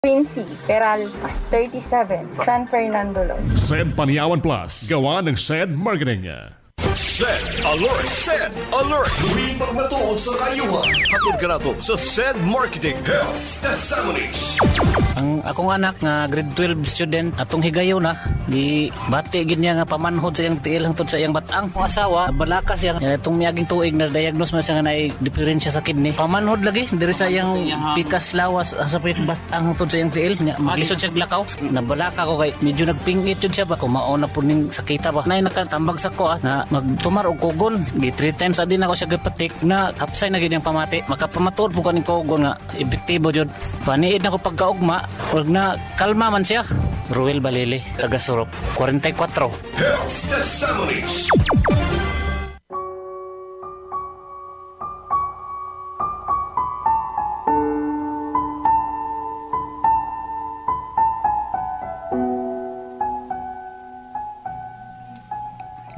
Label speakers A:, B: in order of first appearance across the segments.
A: Quincy Peralta, 37, San Fernando Lodge.
B: SED Paniawan Plus, gawa ng SED Marketing.
C: SED Alert! SED Alert! Huwing pagmatuod sa kayuhan. Hatod ka na to sa SED Marketing Health Testimonies.
D: Ang akong anak nga grade 12 student atong higayon na di bati gid niya nga pamanhod sa iyang tiil hangtod sa iyang batang. Ang asawa balaka siya itong miyaging tuig na diagnose man siya nga naay diferensya sa kidney. Pamanhod lagi diri sa iyang pikas lawas sa batang hangtod sa iyang tiil. Maglisod siya glakaw. Nabalaka ko kay medyo nagpingit yun siya ba kumaon na po ning sakita ba. Nay nakatambag sa ko na magtumar og kugon. Di 3 times adin ako siya gipatik na kapsay na gid ang pamati. Makapamatud po kaning kugon nga epektibo jud. Paniid na ko pagkaugma. Huwag na kalma man siya. Ruel Balili, taga Surop, 44.
C: Health Testimonies.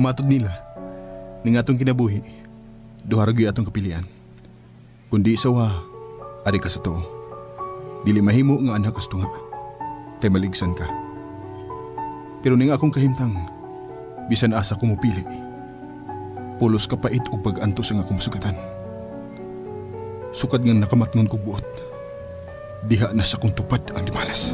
E: Matod nila, ning atong kinabuhi, duharagi atong kapilian. Kundi isawa, adik ka sa to. Dili mahimo nga anak kastunga, kay maligsan ka. Pero ning akong kahimtang, bisan asa ko mupili, pulos kapait o pag-antos ang akong sugatan. Sukad nga nakamatngon ko buot, diha na sa kong tupad ang dimalas.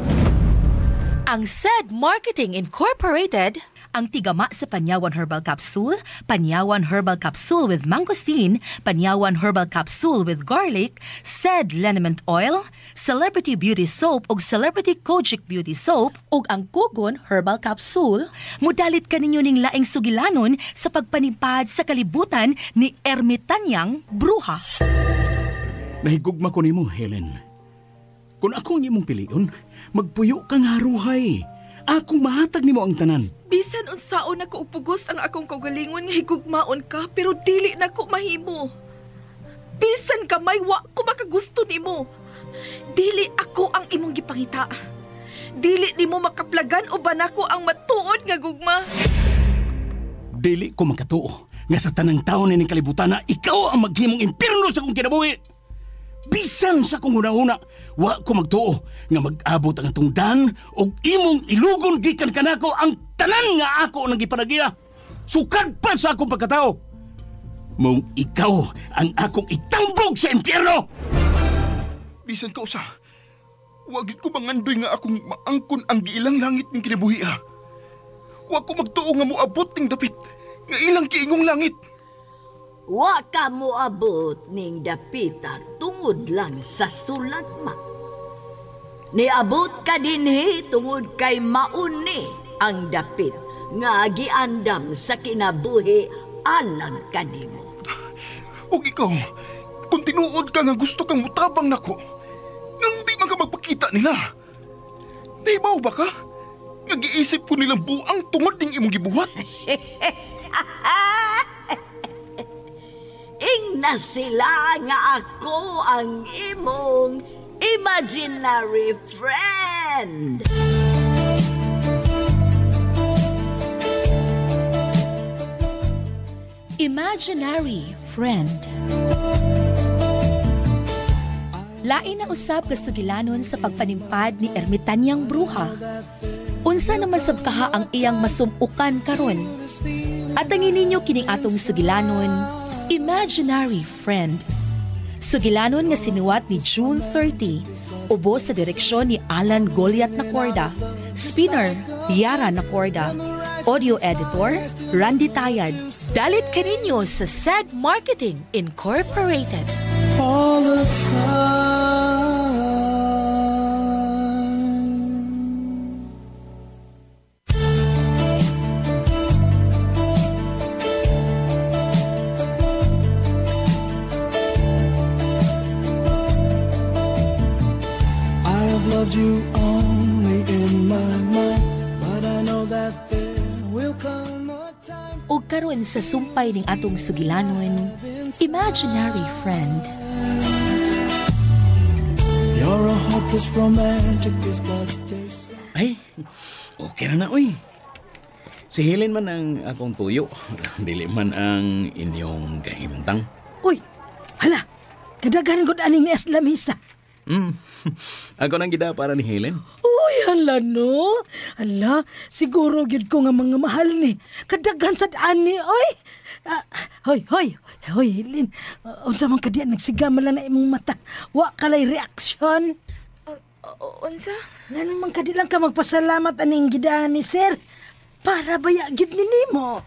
F: Ang SED Marketing Incorporated, ang tigama sa Panyawan Herbal Capsule, Panyawan Herbal Capsule with Mangosteen, Panyawan Herbal Capsule with Garlic, SED Liniment Oil, Celebrity Beauty Soap ug Celebrity Kojic Beauty Soap ug ang Kugon Herbal Capsule, mudalit kaninyo ning laing sugilanon sa pagpanipad sa kalibutan ni ermitanyang bruha.
G: Nahigugma ko nimo, Helen. Kung ako ang imong piliyon, magpuyo kang haruhay. Ako mahatag nimo ang tanan.
H: Bisan unsaon ako upugos ang akong kaugalingon nga higugmaon ka, pero dili na ko mahimo. Bisan kamay wa ko makagusto nimo. Dili ako ang imong gipangita. Dili nimo makaplagan uban ako ang matuod nga gugma.
G: Dili ko makatuo nga sa tanang taon ning kalibutan na ikaw ang maghimong impyerno sa akong kinabuhi. Bisan sa kong hunahuna, wa ko magtuo nga mag-abot ang atong dan o imong ilugon gikan kanako ang tanan nga ako nang gipanagiya. Sukad pa sa akong pagkatao. Mong ikaw ang akong itambog sa impyerno.
E: Bisan ka usa, wagit ko mangandoy nga akong maangkon ang giilang langit ng kinabuhi ha. Wa ko magtuo nga moabot ning dapit nga ilang kiingong langit.
I: Wa ka mo abot ning dapita tungod lang sa sulat ma. Niabot ka dinhi tungod kay mauni ang dapit nga giandam sa kinabuhi alang kanimo.
E: Ug ikaw, kung tinuod ka nga gusto kang mutabang nako, nang di man ka magpakita nila. Naibaw ba ka? Nga giisip ko nilang buang tungod ning imong gibuhat.
I: Ingna sila nga ako ang imong imaginary friend.
F: Imaginary friend. Lain na usab ka sugilanon sa pagpanimpad ni ermitanyang bruha. Unsa naman sab kaha ang iyang masumukan karon? Atangin ninyo kining atong sugilanon, Imaginary Friend. Sugilanon nga sinuwat ni June 30, ubos sa direksyon ni Alan Goliath Nacorda, spinner Yara Nacorda, audio editor Randy Tayad. Dalit kaninyo sa SED Marketing Incorporated.
J: All the time. Loved you only in my mind, but I know that there will come a time.
F: O karon sa sumpay ning atong sugilanon, Imaginary Friend.
J: You're a hopeless romantic is what they say.
G: Ay, okay na uy. Si Helen man ang akong tuyo, dili man ang inyong kahimtang.
K: Uy, hala, kadaghan gud aning ni Aslamisa.
G: Ako nang gida para ni Helen.
K: Uy, hala no. Hala, siguro gyud ko nga mga mahal ni. Kadaghan sad ani, oy. Hoy, Hilin. Unsa man kadiya nagsigama lang na imong mata. Wa kalay reaksyon.
H: Unsa?
K: Ngano man kadi lang ka magpasalamat aning gidahan ni sir. Para baya gid mi nimo.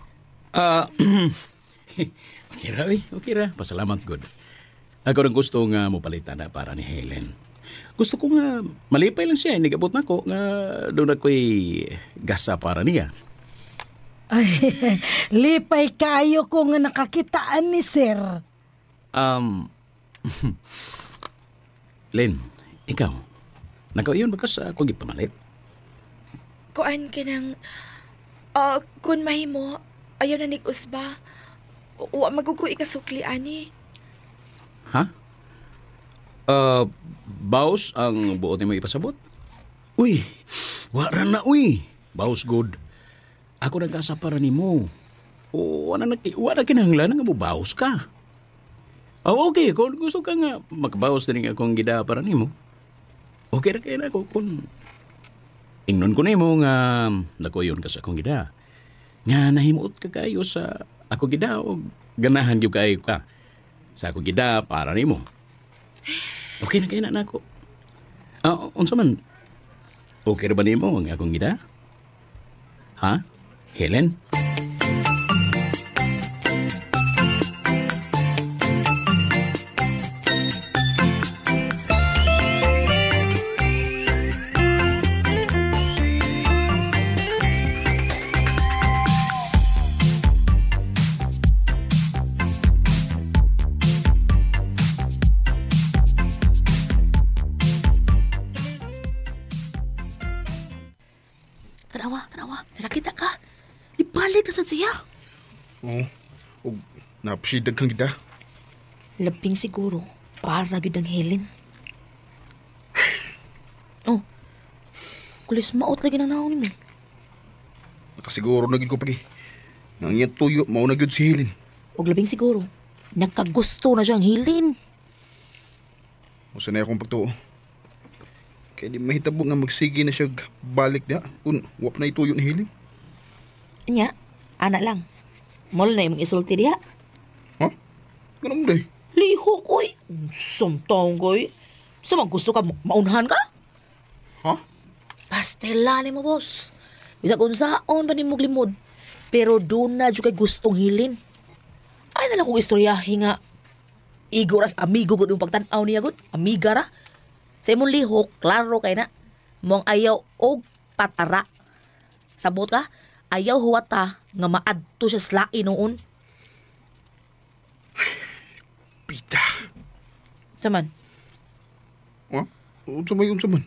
G: Okay ra, oy. Okay ra. Pasalamat good. Ako rin gusto nga mopalitan na para ni Helen. Gusto ko nga malipay lang siya. Nigabot na ko nga doon ako'y gasa para niya.
K: Ay, lipay kayo ko nga nakakitaan ni sir.
G: Len, ikaw, nakaw yun bakas ako gipamalit.
H: Kuan ka ng... kun mahimo, ayaw na nig-usba. Wa magugoy kasukli, ani.
G: Ha? Baos ang buot mo ipasabot? Uy, wala na uy. Baos good. Ako nag-asa para ni mo. Wala kinahanglan nga mo baos ka. Okay, kung gusto ka nga makabaos din akong gida para ni mo. Okay na kayo na ako kung ingnon ko na mo nga nakuyon ka sa akong gida. Nga nahimuot ka kayo sa ako gida o ganahan yung kayo ka. Sa ako gida para ni mo. Okay na kayo na ako. Unsa man? Okay na ba ni mo ang akong gida? Ha? Helen?
F: Tanawa. Nakita ka? Ibalik na sa siya.
E: Oo. Napasidag kang gida.
F: Labing siguro. Para gid ang Helen. Kulis maot lagi ng naon mo.
E: Nakasiguro na gid ko pagi. Nang iyang tuyo, mao na gid si Helen.
F: Og labing siguro. Nagkagusto na siyang Helen.
E: Usa na akong pagtuo. Kaya di mahitabo nga magsige na siya balik na kung wap na ituyo ni Helen.
F: Nya, anak lang. Mol na imong isulti diha.
E: Ha? Ganun mo day?
F: Liho koy. Samtong koy. Sa mga gusto ka, maunhan ka?
E: Ha?
F: Pastela ni mo, boss. Bisa kung saan ba ni mo glimod. Pero doon na dyan kay gustong Helen. Ay nalang kong istoryahe nga. Igoras amigo ko yung pagtanaw niya gud. Amiga ra. Sa imong lihok, klaro kay na. Mong ayaw og patara. Sabot ka, ayaw huwata nga maadto siya slai noon.
E: Pita.
F: Saman?
E: Ha? Unsa man?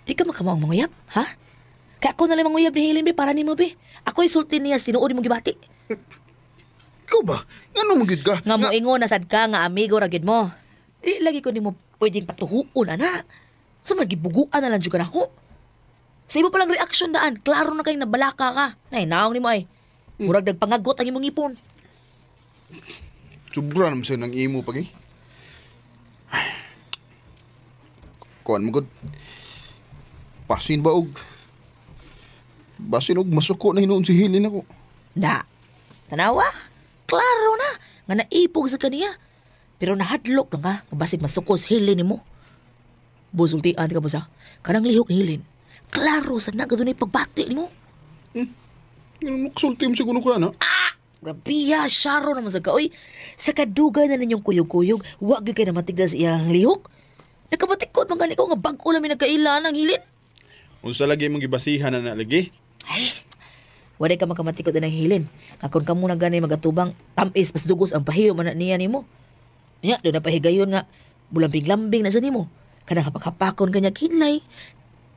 F: Di ka makamaong manguyab, ha? Kaya ako nalang manguyab ni Helen, be, para ni mo, be. Ako isulti niya, sinuod mong gibati.
E: Ikaw ba? Ano magid ka?
F: Nga mo ingon na sad ka nga amigo ragid mo. Di lagi ko ni mo pwedeng patuhuon, anak. Sa magibuguan na lang dyan ako. Sa iba palang reaksyon daan, klaro na kayo nabalaka ka. Nay, naong ni mo ay. Murag nagpangagot ang imong ipon.
E: Sobra naman sa'yo ng imo pagi. Kuhan mo god. Basin og masuko na hinuon si Helen ako.
F: Da. Tanawa. Klaro na. Nga naipog sa kaniya. Pero nahadlok lang ka. Nga basig masuko si Helen ni mo. Busultian ka mo sa. Kanang lihok ni Helen. Klaro sa nagadunay pagbati ni mo.
E: Ganun nakasulti mo siguro ka na.
F: Grabiya, syaro naman sa kaoy. Sa kadugay na ninyong kuyog-kuyog, wag yung kayo na matigda sa iyang lihok. Nakabatikod man gani ko nga bag-o lang may nagkailan ang Helen.
E: Unsa lagi mong gibasihan na lagi?
F: Ay, wala ka makamatikod na ng Helen. Akon ka muna gani magatubang, tamis mas dugos ang pahiyo man niya ni mo. Nya, doon na pahigayon nga, bulambing-lambing na sa ni mo. Kanang kapakapakon kanya kinlay.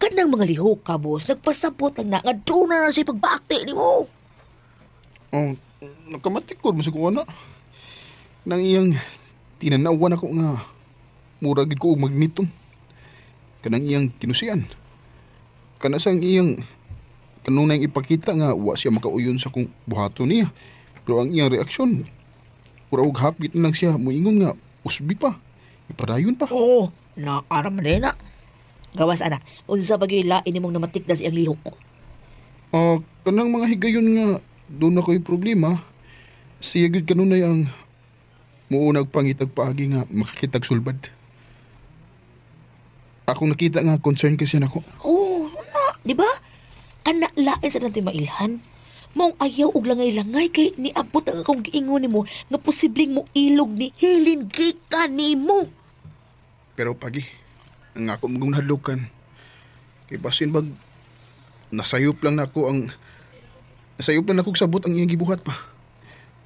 F: Kanang mga lihok ka, boss. Nagpasabot lang na nga doon na siya pagbati ni mo.
E: Oh, nakamatikod mo siguro na. Nang iyang tinanawan ako nga muragid ko og magniton. Kanang iyang kinusian. Kanasang iyang kanunay ipakita nga wa siya makauyon sa kong buhato niya. Pero ang iyang reaksyon, pura og hapit na lang siya moingon nga usbi pa. Ipadayon pa.
F: Oo,
L: Naaram na na. Gawas ana, unsa bagay lain nimong namatikda siyang lihok?
E: Kanang mga higayon nga doon na ko'y problema. Siya gud kanunay ang muunag pangitag paagi nga makakitag sulbad. Ako nakita nga concern kasi nako.
L: Oh, di ba? Kana lain sa natin mailhan. Maong ayaw og langay-langay kay niabot ang akong giingon nimo nga posibleng mo ilog ni Helen gikan nimo.
E: Pero pagi, ang ako mong nahadlukan. Kay basin bag nasayop lang nako sabot ang iyang gibuhat pa.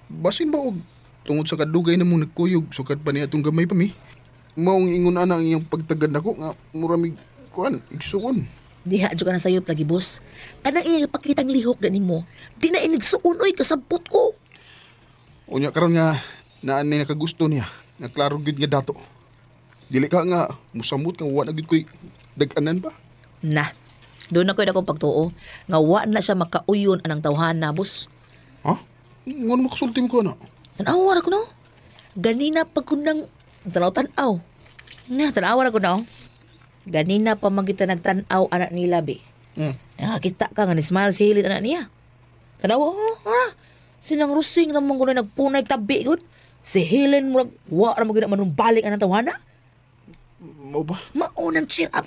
E: Basin ba og tungod sa kadugay na mong nagkuyog sukad pa niya itong gamay pa mi. Maong ingon ana ang iyang pagtagad nako nga muramig kuan igsuon.
L: Diha jud ka na sayop lagi boss. Kanang iyang ipakitang lihok na nimo, di na inigsuon oy kasabot ko.
E: Unya karon nga naan ni nakagusto niya. Nga klaro gud nga dato. Dili ka nga musamot kang wa na gud koy dag-anan ba?
L: Na. Doon ako'y akong pagtuo nga wa na siya makauyon anang tawhana boss.
E: Ha? Ngano makasulti mo ko na?
L: Tanawar ako no. Ganina pag kunang tanaw. Na tanawar ako no. Ganina pa magita nagtanaw anak nila be. Nakakita ka nga ni smile si Helen anak niya. Tanaw sinang rusing namang ko na nagpunay tabi gud. Si Helen murag wa ra mo gid manumbalik anang tawhana.
E: Mao ba?
L: Maunang cheer up.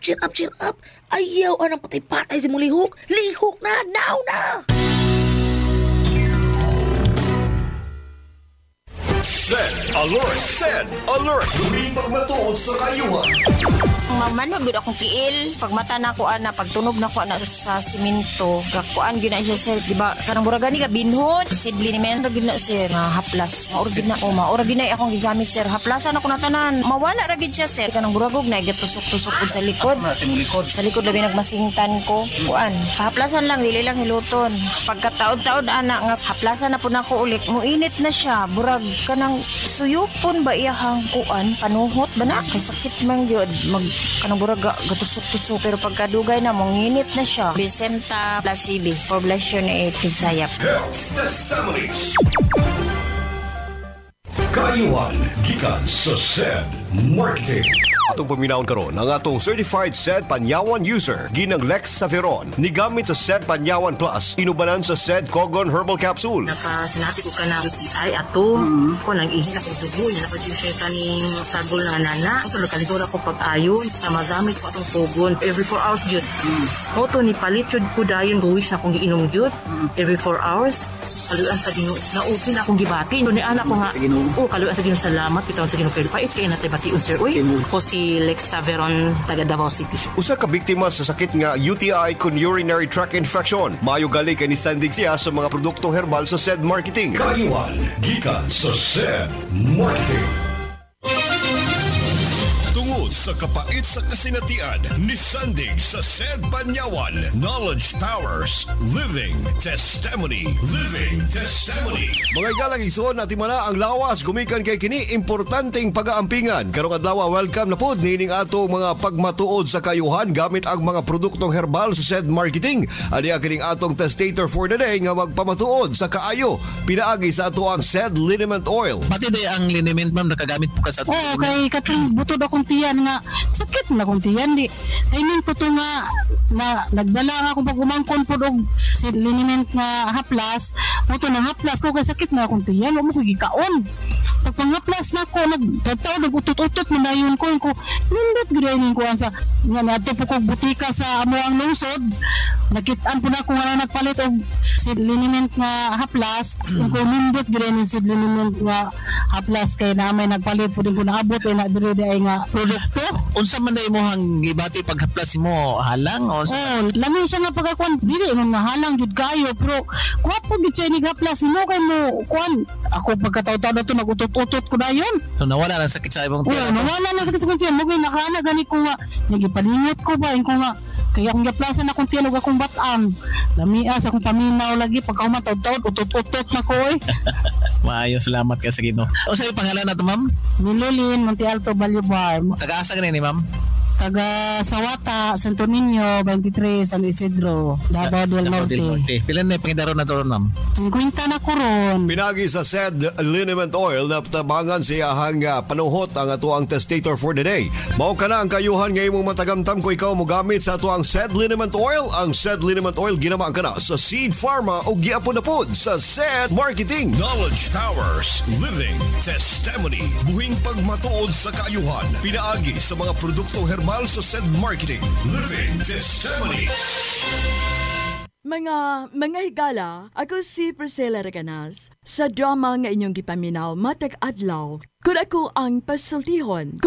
L: Ayaw anang patay-patay si mong lihok. Lihok na, now na!
C: Sed Alert! Lumipag matuod sa kayuhan.
M: Mamanod gud akong tiil. Pag mata na ko ana, pag tunog na ko ana sa simento, kakuan gyud na siya sir, di ba? Kanang mura gani ka binhon, sidli ni men gyud na sir, nga haplas. Maura gid na akong gigamit sir. Haplasan ako na tanan. Mawala ra gid siya sir. Kanang buragog na gitusok-tusok ko sa likod. Sa likod labi nagmasingtan ko. Kuan, haplasan lang, dili lang hiluton. Pagkataod-taod ana nga haplasan na pud nako ulit. Muinit na siya, burag kanang suyupon ba iyahang kuan panuhot ba na kay sakit man gyud mag kanang buraga gatusok-tusok pero pagkadugay na monginit na siya. Vicenta Plasibi, poblasyon 8 Pigsayap.
C: Health Testimonies. Kayuhan gikan sa SED Marketing. Atong paminawon karon ang atong certified SED Panyawan user ginang Lex Saveron ni gamit sa SED Panyawan Plus inubanan sa SED Cogon Herbal Capsule.
N: Sinati ko ka na ay ato ko nang ihina ko dugo na pa siya kaning sagol na nana ito lokalidora ko pag-ayo sa magamit ko atong Cogon every 4 hours jud. Oto ni palit jud ko dayon guwis na kong giinom jud every 4 hours. Kaluan sa Ginoo na open akong gibati ni anak ko nga kaluan sa Ginoo salamat bitawan sa Ginoo kay pait kay natay bation sir oy ko si Lex Saveron taga Davao City.
C: Usa ka biktima sa sakit nga UTI kun urinary tract infection. Mayo gali kay ni sandig siya sa mga produktong herbal sa SED Marketing. Kayuhan gikan sa SED Marketing. Tungod sa kapait sa kasinatian ni sandig sa SED Panyawan. Knowledge Powers. Living Testimony. Mga igalang isuon natin mana ang lawas gumikan kay kini importanteng pag-aampingan. Karong adlaw welcome na pod nining ato mga pagmatuod sa kayuhan gamit ang mga produktong herbal sa SED Marketing. Ani kining atong testator for the day nga magpamatuod sa kaayo. Pinaagi sa ato ang SED Liniment Oil.
D: Pati day ang liniment ma'am nakagamit po ka sa
K: Oo, kay katong butod akong tiyan nga sakit na akong tiyan di. I mean po to nga na nagdala nga akong pagumangkon po og liniment nga haplas. Moto na haplas ko kay sakit na akong tiyan, wa mo ko gikaon. Pag panghaplas na ko nagtataw nagutot-utot man dayon ko nindot gyud ko sa nga nato po kog butika sa amo ang lungsod. Nakit-an po na ko nga nagpalit og liniment nga haplas. Ko nindot gyud ni liniment nga haplas kay na may nagpalit po din ko naabot ay na dire ay nga produkto.
D: Unsa man day mo hang gibati paghaplas mo halang o
K: lamin siya nga pagkakuan dili mo nga halang jud kayo pero kuwapo gid siya ni haplas nimo kay mo kuan ako pagkataw-taw na to nagutot-utot ko dayon.
D: So nawala na sakit sa ibang tiyan.
K: Nawala na sakit sa ibang tiyan mo kay nakaana gani ko nga nagipalingot ko ba ko nga kaya akong gaplasan akong tiyan og akong batang. Lamias akong paminaw lagi pagka humataw-taw utot-utot na ko oy.
D: Maayo salamat ka sa Ginoo. O sa pangalan nato ma'am?
K: Milulin Monte Alto Balyobar.
D: Taga-asa ka ni ma'am?
O: Taga Sawata, Santo Niño, 23, San Isidro, Davao del Norte.
P: Pilan na pangidaro na to, ma'am?
O: 50 na kuron.
C: Pinagi sa said liniment oil na tabangan siya hang panuhot ang ato ang testator for the day. Mao ka na ang kayuhan nga imong matagamtam ko ikaw mo gamit sa ato ang said liniment oil. Ang said liniment oil ginamaan ka na sa Seed Pharma o giapon-apod sa said marketing. Knowledge Towers, Living Testimony. Buhing pagmatuod sa kayuhan. Pinaagi sa mga produktong herbal sa said marketing. Living Testimony.
Q: Mga higala, ako si Priscilla Reganas. Sa drama nga inyong gipaminaw matag adlaw, kung ako ang pasultihon.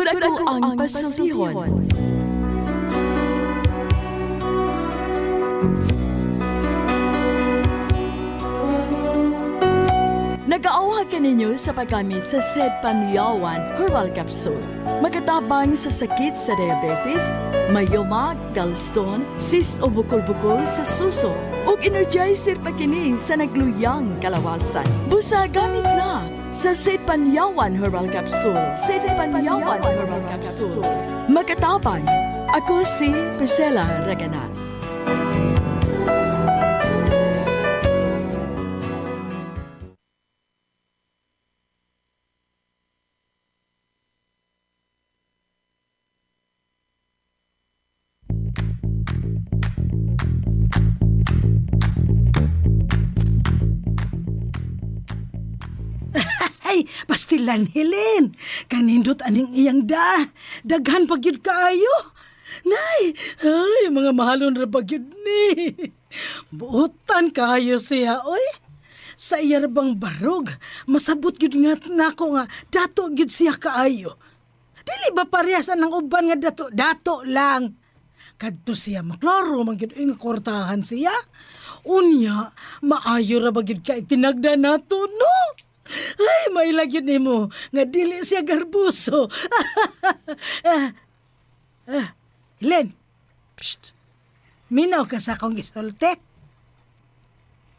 Q: Nag-aawha ka ninyo sa paggamit sa Said Panuyawan Herbal Capsule. Magatabang sa sakit sa diabetes, mayoma, gallstone, cyst o bukol-bukol sa suso, ug energizer pa kini sa nagluyang kalawasan. Busa gamit na sa Said Panuyawan Herbal Capsule. Magatabang, ako si Priscilla Reganas.
K: Pastilan, Helen. Kanindot aning iyang daghan pagyud kaayo. Nay, ay, mga mahalon ra pagyud ni. Buotan kaayo siya, oy. Sa iya bang barog, masabot gyud nga nako nga dato gyud siya kaayo. Dili ba parehas ang uban nga dato lang. Kadto siya maklaro man gyud nga kortahan siya. Unya, maayo ra ba gyud kay tinagda nato, no? Ay, may lagyan ni mo nga dili siya garbuso. Len, psst. Minaw ka sa akong gisulti.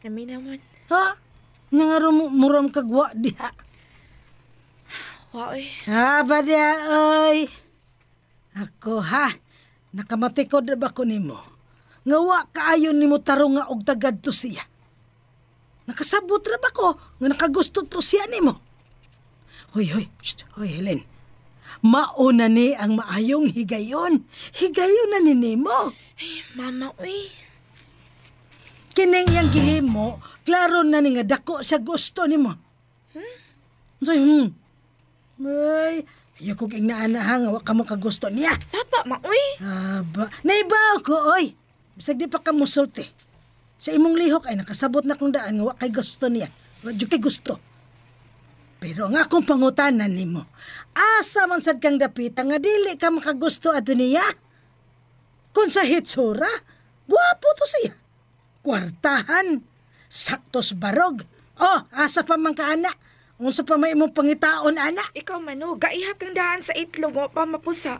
H: Kami naman.
K: Ha? Nga muram kagwa diha.
H: Wa, oy.
K: Saba diha, oy. Ako, ha? Nakamatikod na ba ko ni mo? Nga wa kaayon ni mo tarong nga og tagad to siya. Nakasabot ra ba ko nga nakagusto to siya ni mo? Hoy, Helen. Mauna ni ang maayong higayon. Higayon na ni Nemo.
H: Ay, mama, uy.
K: Kining yang gihimo, klaro na ni nga dako sa gusto ni mo. Ay, ayaw ko kong naanahan nga ka mo kagusto niya.
H: Sapa, ma, uy.
K: Aba, naibaw ko, oy. Bisag di pa ka musulti. Sa imong lihok ay nakasabot na kong daan nga wa kay gusto niya. Wadyo kay gusto. Pero nga akong pangutanan nimo, asa man sad kang dapita nga dili ka makagusto ato niya? Kung sa hitsura, guwapo to siya. Kwartahan, saktos barog. Oh, asa pa man ka anak? Unsa pa may imong pangitaon anak?
H: Ikaw mano, gaihap kang daan sa itlog o pa mapusa.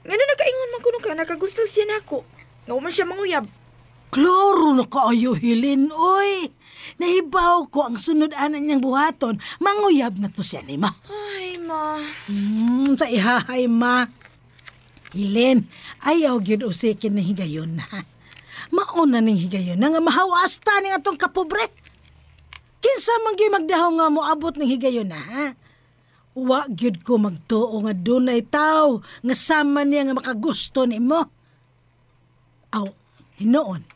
H: Ngano nagaingon man kuno ka nakagusto siya nako. Nga man siya manguyab.
K: Klaro na kaayo, Helen, oy. Nahibaw ko ang sunod anan niyang buhaton. Manguyab na to siya ni ma.
H: Ay, ma.
K: Sa ihahay, ma. Helen, ayaw gyud usikin na higayon na. Mauna ning higayon na nga mahawasta ni atong kapobre. Kinsa man gyud magdahaw nga moabot ning higayon na, ha? Wa gyud ko magtuo nga dunay tawo nga sama niya nga makagusto nimo. Aw, hinoon.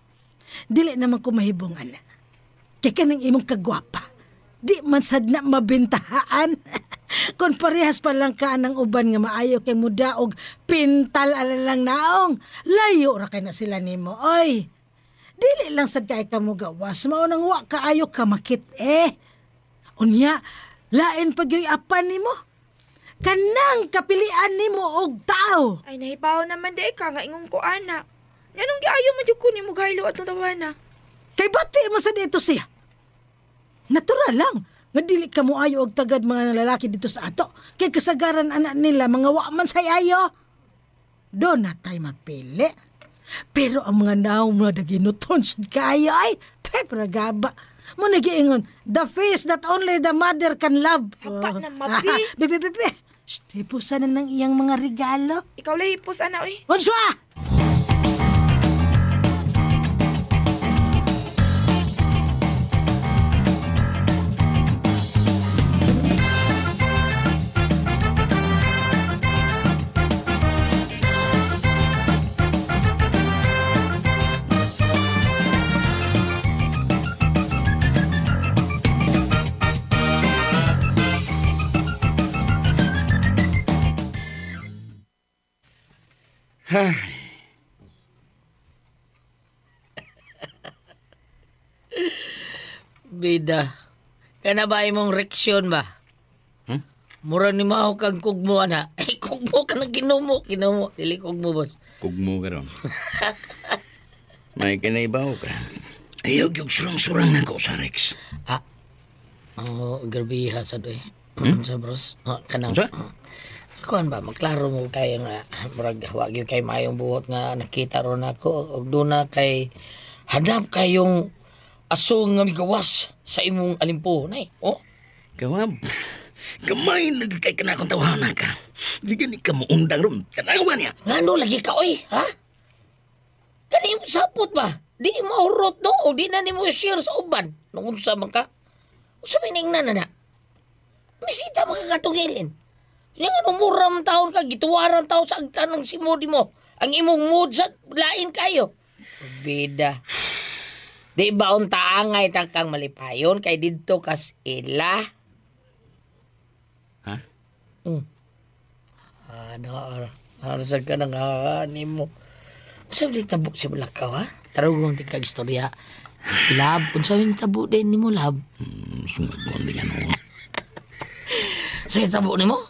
K: Dili naman ko mahibong ana. Kay kanang imong kagwapa. Di man sad na mabintahaan. Kung parehas pa lang ka ng uban nga maayo kay mudaog pintal alalang naong. Layo ra kay na sila nimo. Oy. Dili lang sad kay ka mo gawas. Mao nang wa kaayo ka makit Unya, lain pagyoy apan nimo. Kanang kapilian nimo og tao.
H: Ay nahibaw naman di ka nga ingong ko ana. Anong giayo man jud ko nimo gahilo atong tawana?
K: Kay bati mo sa dito siya. Natural lang. Nga dili ka mo ayo og tagad mga lalaki dito sa ato. Kay kasagaran anak nila mga wa man say ayo. Doon na tayo magpili. Pero ang mga naong mga daginuton sa kayo ay pepragaba. Mo nagiingon, the face that only the mother can love.
H: Sapa na mapi.
K: Bibi. Hipusan na ng iyang mga regalo.
H: Ikaw lang hipos, ana, oy.
K: Unswa!
L: Bida, kana ba imong reaksyon ba? Mura ni mao kang kugmo ana. Ay kugmo ka nang ginumo, dili kugmo boss.
G: Kugmo ka ron. May kinaibaw ka. Ayaw yung surang-surang na ko sa Rex.
L: Garbiha sa doy. Sa bros. Kanang. Kuan ba maklaro mo kay nga murag wa gyud kay mayong buhot nga nakita ron ako ug duna kay hanap kayong aso nga migawas sa imong alimpo nay.
G: Kawab. Gamay lagi kay kana kung tawhanan ka. Di gani ka muundang ron. Tanawa niya.
L: Ngano lagi ka oy, ha? Kani mo sapot ba? Di maurot no o di na nimo share sa uban. Nung unsa man ka? Usa miningnan na. Misita makakatungilin. Yang anong muram taon ka, gituwaran taon sa agtan ng simodi mo. Ang imong mood sa lain kayo. Bida. Di ba unta angay kang malipayon kay didto kas ila?
G: Ha?
L: Narasag ka ng hahani mo. Sabi di tabuk si Bulakaw, ha? Tarugong di kag istorya. Lab, kung sabi ni tabu din ni mo, lab.
G: Sungad mo ang yan mo.
L: Sige, tabu ni mo?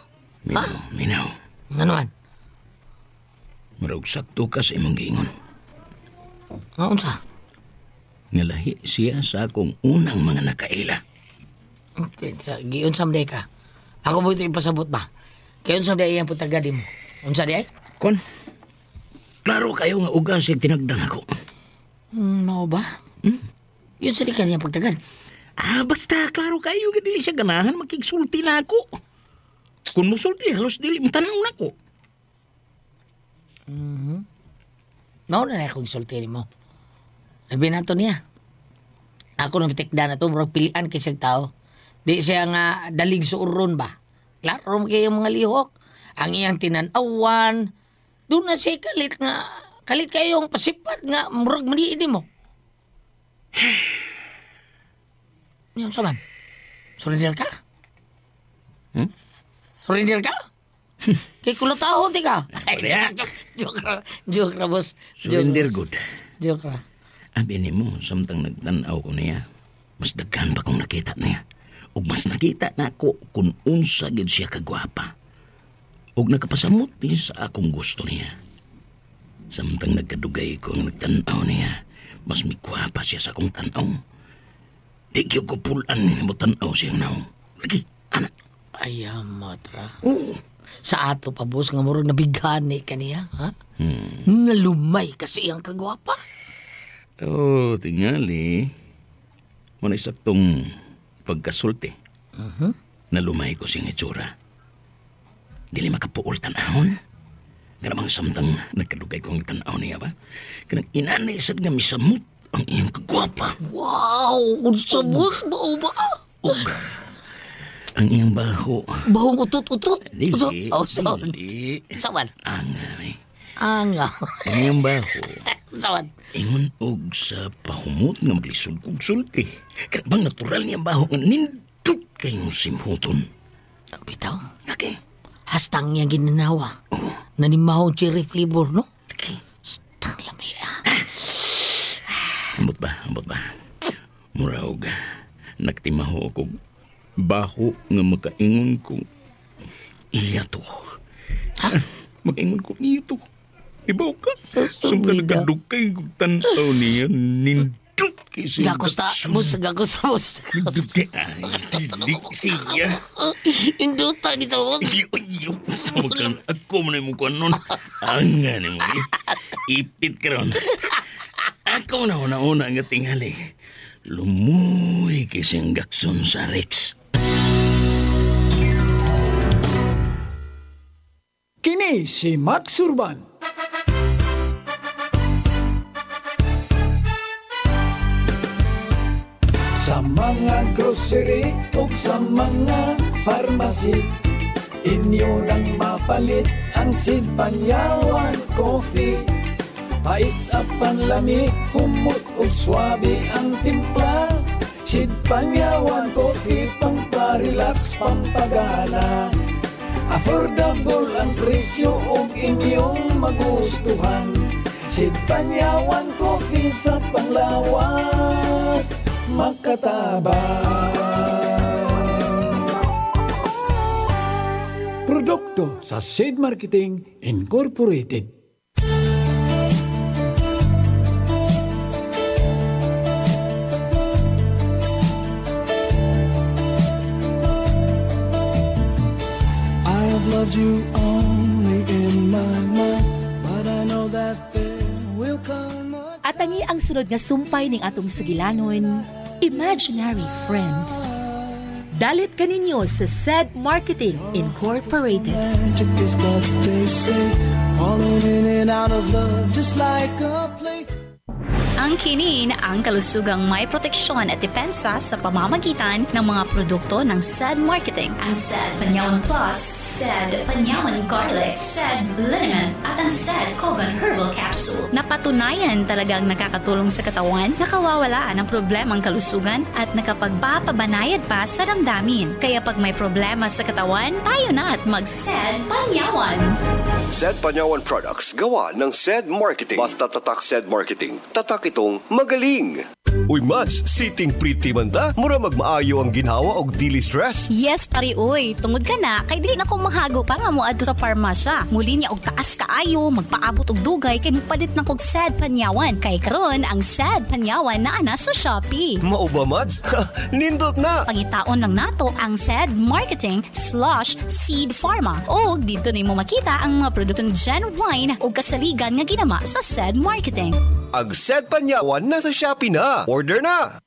G: Minaw.
L: Ano man?
G: Marag sakto ka sa imong giingon.
L: Unsa?
G: Ngalahi siya sa akong unang mga nakaila.
L: Okay, giyon samday ka. Ako mo ito ipasabot ba? Kayon samday iyang putagadi mo. Unsa di ay?
G: Kon, klaro kayo nga ugas yung tinagdan ako.
L: Mao ba? Yun sa di kanya pagtagad.
G: Basta klaro kayo nga dili siya ganahan makigsulti na ako. Kung musulti, halos dili matanaw na ko.
L: Nauna na akong sulti mo. Labi na ito niya. Ako nang pitikda na ito, murag pilian kay siyang tao. Di siya nga dalig suuron ba? Klaro mo kayo mga lihok. Ang iyang tinanawan. Doon na siya kalit kayong pasipat nga murag maniin mo. Yan saman. Surrender ka? Surrender ka? Kay kulotahon ti ka. Joke ra boss.
G: Surrender good.
L: Joke ra.
G: Abi ni mo, samtang nagtanaw ko niya, mas daghan pa kong nakita niya. Ug mas nakita na ako kung unsa gid siya kagwapa. Ug nakapasamot din sa akong gusto niya. Samtang nagkadugay ko ang nagtanaw niya, mas mikwapa siya sa akong tanaw. Di ko pulan mo tanaw siyang naw. Lagi, anak.
L: Matra. Sa ato pa, boss, nga murag nabigani kaniya, ha? Nalumay kasi ang kagwapa.
G: Tingali. Muna isaktong pagkasulti. Nalumay ko siyang itsura. Dili makapuol tanahon. Ganamang samtang nagkadugay kong tanaw niya ba? Kanang inanay sad nga misamot ang iyang kagwapa.
L: Wow! Unsa boss ba o ba?
G: Ang iyang baho.
L: Bahong utot-utot?
G: Dili.
L: Sorry. Sawan?
G: Angay.
L: Ang
G: iyang baho.
L: Sawan?
G: Ingon og sa pahumot nga maglisod kong sulti. Karabang natural niyang baho nga nindot kayong simhuton.
L: Bitaw?
G: Okay.
L: Hastang niyang ginanawa. Nanimahong cherry flavor, no? Okay. Hastang lamaya.
G: Ambot ba? Muraog. Nagtimaho ako baho nga makaingon ko iya to. Makaingon ko iya to. Ibaw ka. Samtang nagkadugay kong tanaw niya nindot kasi
L: gakusta, boss.
G: Dili siya.
L: Induta ni tawag.
G: Samakan ako mo na yung mukha nun. Anga ni mo. Ipit ka ron. Ako na una-una nga tingali. Lumuy kising gakson sa Rex.
P: Kini si Max Urban. Sa mga grocery ug sa mga pharmacy, inyo nang mapalit ang Sid Panyawan Coffee. Pait apan lami, humot ug swabe ang timpla. Sid Panyawan Coffee, pamparelax, pampagana. Affordable ang presyo ug inyong magustuhan. Sid Panyawan Coffee sa panglawas, makatabang. Produkto sa Sid Marketing Incorporated.
J: I have loved you only in my mind, but I know that there will come a
F: At tangi ang sunod nga sumpay ning atong sugilanon, Imaginary Friend. Dalit kaninyo sa SED Marketing Incorporated.
J: magic is what they say, falling in and out of love just like a play.
R: Ang kinin ang kalusugang may proteksyon at depensa sa pamamagitan ng mga produkto ng SED Marketing. Ang SED Panyawan Plus, SED Panyawan Garlic, SED Liniment at ang SED Kogan Herbal Capsule. Napatunayan talagang nakakatulong sa katawan, nakawawala ng problemang kalusugan at nakapagpapabanayad pa sa damdamin. Kaya pag may problema sa katawan, tayo na at mag-SED Panyawan.
C: SED Panyawan Products, gawa ng SED Marketing. Basta tatak SED Marketing, tatak itong magaling. Uy, Mads, sitting pretty man ta? Mura magmaayo ang ginhawa og dili stress?
R: Yes, pari, uy. Tungod ka na, kay dili na kong mahago pa nga mo adto sa parmasya. Muli niya og taas kaayo, magpaabot og dugay, kay mupalit na kog SED Panyawan. Kay karon ang SED Panyawan na ana sa Shopee.
C: Mao ba, Mads? Nindot na!
R: Pangitaon lang nato ang SED Marketing /Seed Pharma. O dito nimo makita ang mga produktong genuine o kasaligan nga ginama sa SED Marketing.
C: Ang SED Panyawan nasa Shopee na. Order na!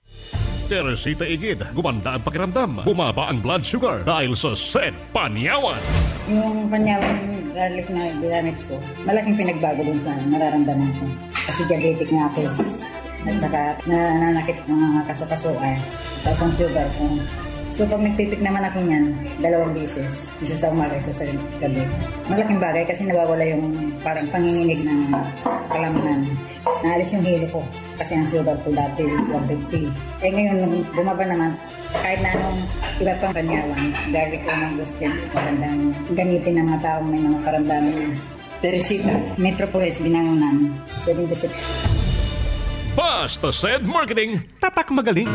B: Teresita Igid, gumanda ang pakiramdam. Bumaba ang blood sugar dahil sa SED Panyawan.
S: Yung Panyawan garlic na ginamit ko, malaking pinagbago dun sa nararamdaman ko. Kasi diabetic nga ako. At saka nananakit ng mga kasukasuan. Tapos ang sugar ko. So pag nagtitik naman ako niyan, 2 beses. Isa sa umaga, isa sa gabi. Malaking bagay kasi nawawala yung parang panginginig ng kalamanan. Naalis yung hilo ko kasi ang sugar ko dati 150. Eh ngayon, nung bumaba naman, kahit na anong iba pang Panyawan, garlic ko ng gustin, magandang gamitin ng mga taong may mga karamdaman. Teresita, Metropolis, Binangonan, 76.
B: Basta SED Marketing, tatak magaling.